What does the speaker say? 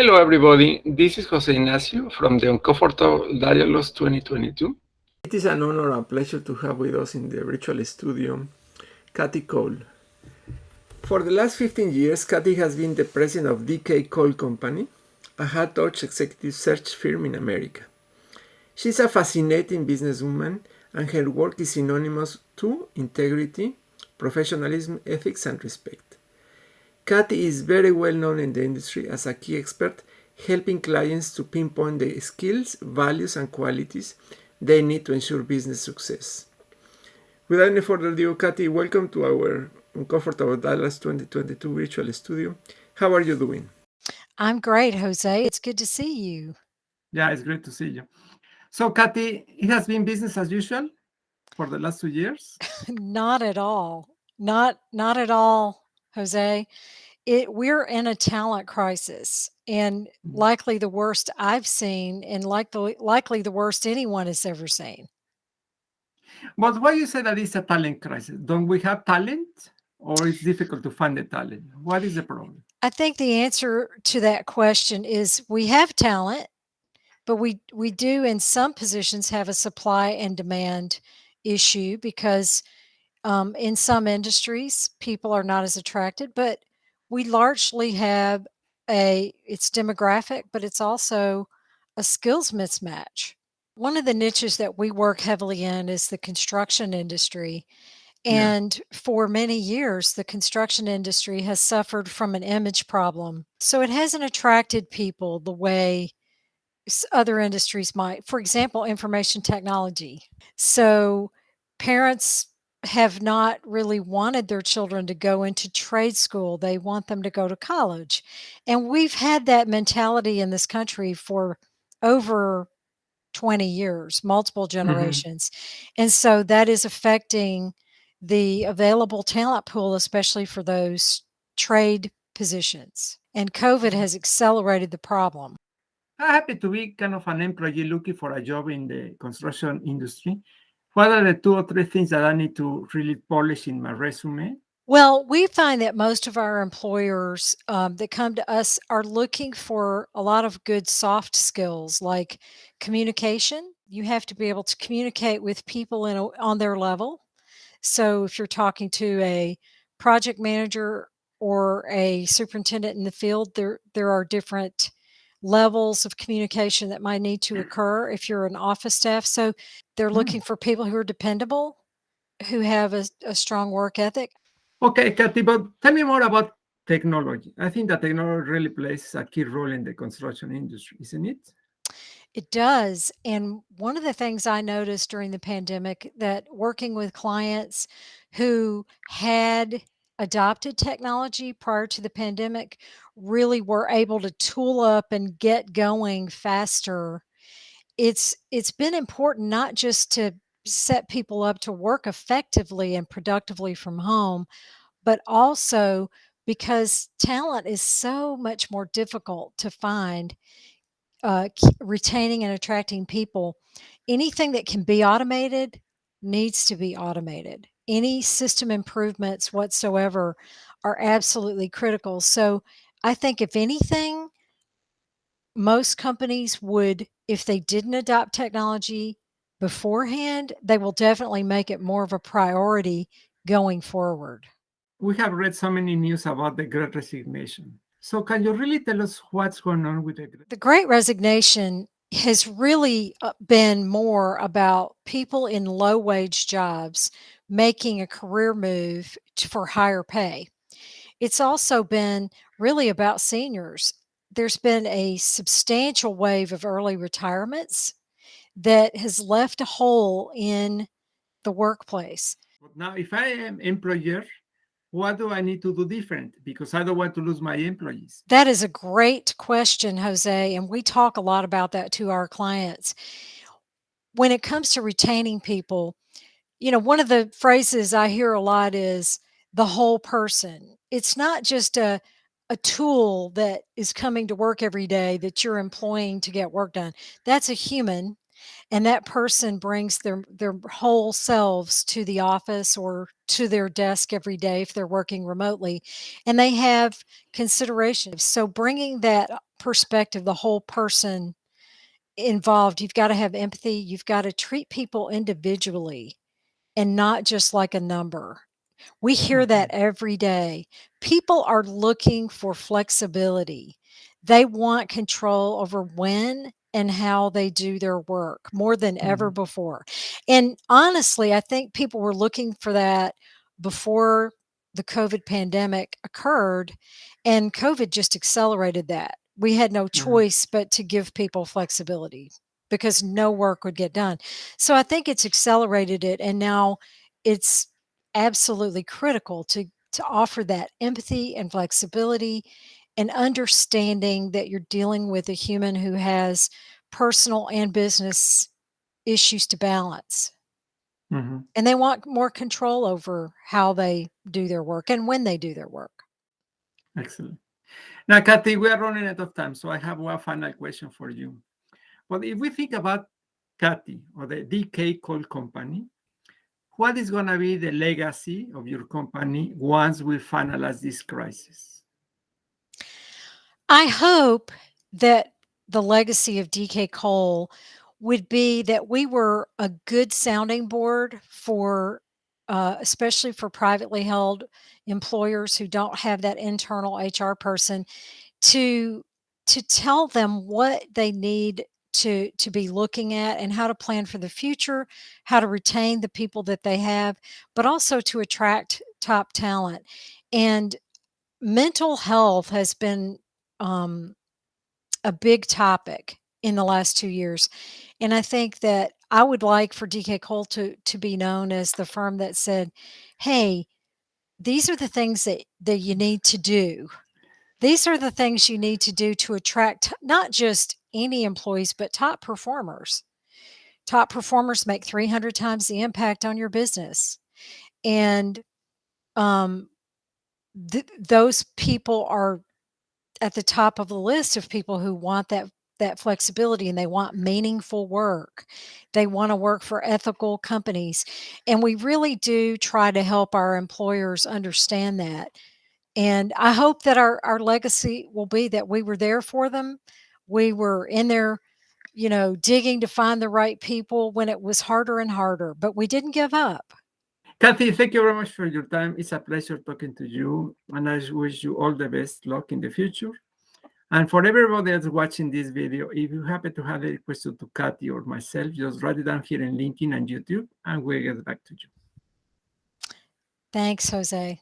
Hello, everybody. This is José Ignacio from the Uncomfortable Dialogues 2022. It is an honor and pleasure to have with us in the virtual studio Kathy Cole. For the last 15 years, Kathy has been the president of DK Cole Company, a high-touch executive search firm in America. She's a fascinating businesswoman, and her work is synonymous to integrity, professionalism, ethics, and respect. Kathy is very well known in the industry as a key expert, helping clients to pinpoint the skills, values, and qualities they need to ensure business success. Without any further ado, Kathy, welcome to our Uncomfortable Dallas 2022 virtual studio. How are you doing? I'm great, Jose. It's good to see you. Yeah, it's great to see you. So, Kathy, it has been business as usual for the last 2 years? Not at all. Not at all, Jose. We're in a talent crisis, and likely the worst I've seen, and likely the worst anyone has ever seen. But why you say that it's a talent crisis? Don't we have talent, or it's difficult to find the talent? What is the problem? I think the answer to that question is we have talent, but we do in some positions have a supply and demand issue because in some industries, people are not as attracted, but we largely have it's demographic, but it's also a skills mismatch. One of the niches that we work heavily in is the construction industry. Yeah. And for many years, the construction industry has suffered from an image problem. So it hasn't attracted people the way other industries might. For example, information technology. So parents have not really wanted their children to go into trade school. They want them to go to college. And we've had that mentality in this country for over 20 years, multiple Mhm. generations. And so that is affecting the available talent pool, especially for those trade positions. And COVID has accelerated the problem. I happen to be kind of an employee looking for a job in the construction industry. What are the 2 or 3 things that I need to really polish in my resume? Well, we find that most of our employers that come to us are looking for a lot of good soft skills like communication. You have to be able to communicate with people on their level. So if you're talking to a project manager or a superintendent in the field, there are different levels of communication that might need to occur if you're an office staff. So they're Hmm. looking for people who are dependable, who have a strong work ethic. Okay, Kathy, but tell me more about technology. I think that technology really plays a key role in the construction industry, isn't it? It does. And one of the things I noticed during the pandemic that working with clients who had adopted technology prior to the pandemic really were able to tool up and get going faster. It's been important not just to set people up to work effectively and productively from home, but also because talent is so much more difficult to find, retaining and attracting people. Anything that can be automated needs to be automated. Any system improvements whatsoever are absolutely critical. So I think if anything, most companies would, if they didn't adopt technology beforehand, they will definitely make it more of a priority going forward. We have read so many news about the Great Resignation. So, can you really tell us what's going on with the Great? The Great Resignation has really been more about people in low wage jobs making a career move for higher pay. It's also been really about seniors. There's been a substantial wave of early retirements that has left a hole in the workplace. But now, if I am employer, what do I need to do different? Because I don't want to lose my employees. That is a great question, Jose, and we talk a lot about that to our clients. When it comes to retaining people, one of the phrases I hear a lot is the whole person. It's not just a tool that is coming to work every day that you're employing to get work done. That's a human, and that person brings their whole selves to the office or to their desk every day if they're working remotely, and they have considerations. So bringing that perspective, the whole person involved. You've got to have empathy. You've got to treat people individually and not just like a number. We hear that every day. People are looking for flexibility. They want control over when and how they do their work more than ever before. And honestly, I think people were looking for that before the COVID pandemic occurred, and COVID just accelerated that. We had no choice but to give people flexibility because no work would get done. So I think it's accelerated it, and now it's absolutely critical to offer that empathy and flexibility and understanding that you're dealing with a human who has personal and business issues to balance. And they want more control over how they do their work and when they do their work. Excellent. Now, Kathy, we are running out of time, so I have one final question for you. Well, if we think about Kathy or the DK Cole Company, what is going to be the legacy of your company once we finalize this crisis? I hope that the legacy of DK Cole would be that we were a good sounding board for, especially for privately held employers who don't have that internal HR person to tell them what they need to be looking at and how to plan for the future, how to retain the people that they have, but also to attract top talent. And mental health has been a big topic in the last 2 years. And I think that I would like for DK Cole to be known as the firm that said, "Hey, these are the things that you need to do. These are the things you need to do to attract not just any employees, but top performers. Top performers make 300 times the impact on your business." And those people are at the top of the list of people who want that flexibility, and they want meaningful work. They want to work for ethical companies. And we really do try to help our employers understand that. And I hope that our legacy will be that we were there for them. We were in there, digging to find the right people when it was harder and harder, but we didn't give up. Kathy, thank you very much for your time. It's a pleasure talking to you, and I wish you all the best luck in the future. And for everybody that's watching this video, if you happen to have any question to Kathy or myself, just write it down here in LinkedIn and YouTube, and we'll get back to you. Thanks, Jose.